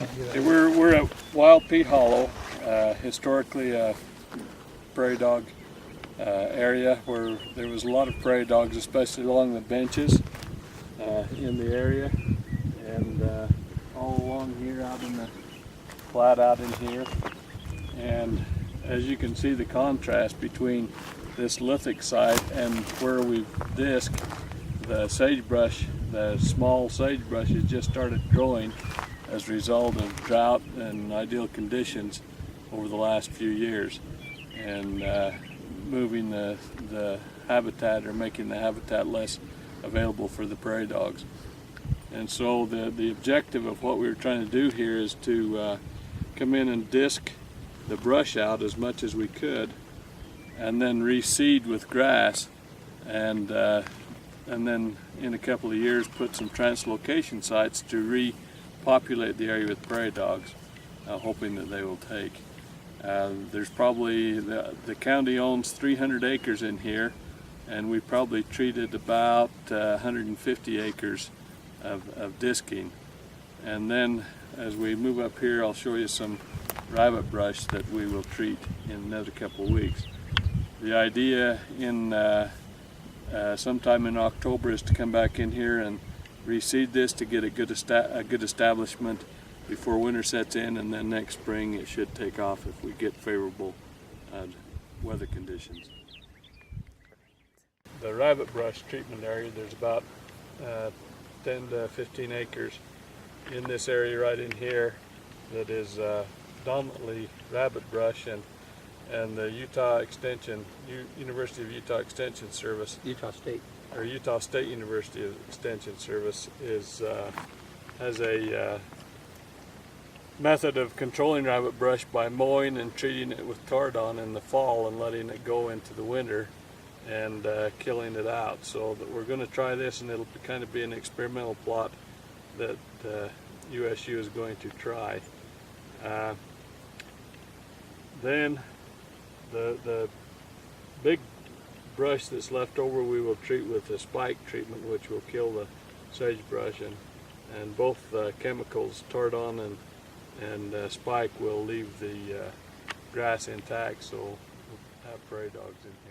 Okay, we're at Wild Peat Hollow, historically a prairie dog area where there was a lot of prairie dogs, especially along the benches in the area, and all along here out in the flat out in here. And as you can see, the contrast between this lithic site and where we've disked the sagebrush, the small sagebrush has just started growing as a result of drought and ideal conditions over the last few years, and moving the habitat, or making the habitat less available for the prairie dogs. And so the objective of what we were trying to do here is to come in and disk the brush out as much as we could, and then reseed with grass, and then in a couple of years put some translocation sites to repopulate the area with prairie dogs, hoping that they will take. There's probably, the county owns 300 acres in here, and we probably treated about 150 acres of disking. And then as we move up here, I'll show you some rabbit brush that we will treat in another couple of weeks. The idea in sometime in October is to come back in here and reseed this to get a good establishment before winter sets in, and then next spring it should take off if we get favorable weather conditions. The rabbit brush treatment area, there's about 10 to 15 acres in this area right in here that is dominantly rabbit brush, and the Utah Extension, University of Utah Extension Service, Utah State University Extension Service has a method of controlling rabbit brush by mowing and treating it with tardon in the fall and letting it go into the winter and killing it out. So that we're going to try this, and it'll kind of be an experimental plot that USU is going to try. Then the big brush that's left over we will treat with the spike treatment, which will kill the sagebrush, and both chemicals, tardon and spike, will leave the grass intact, so we'll have prairie dogs in here.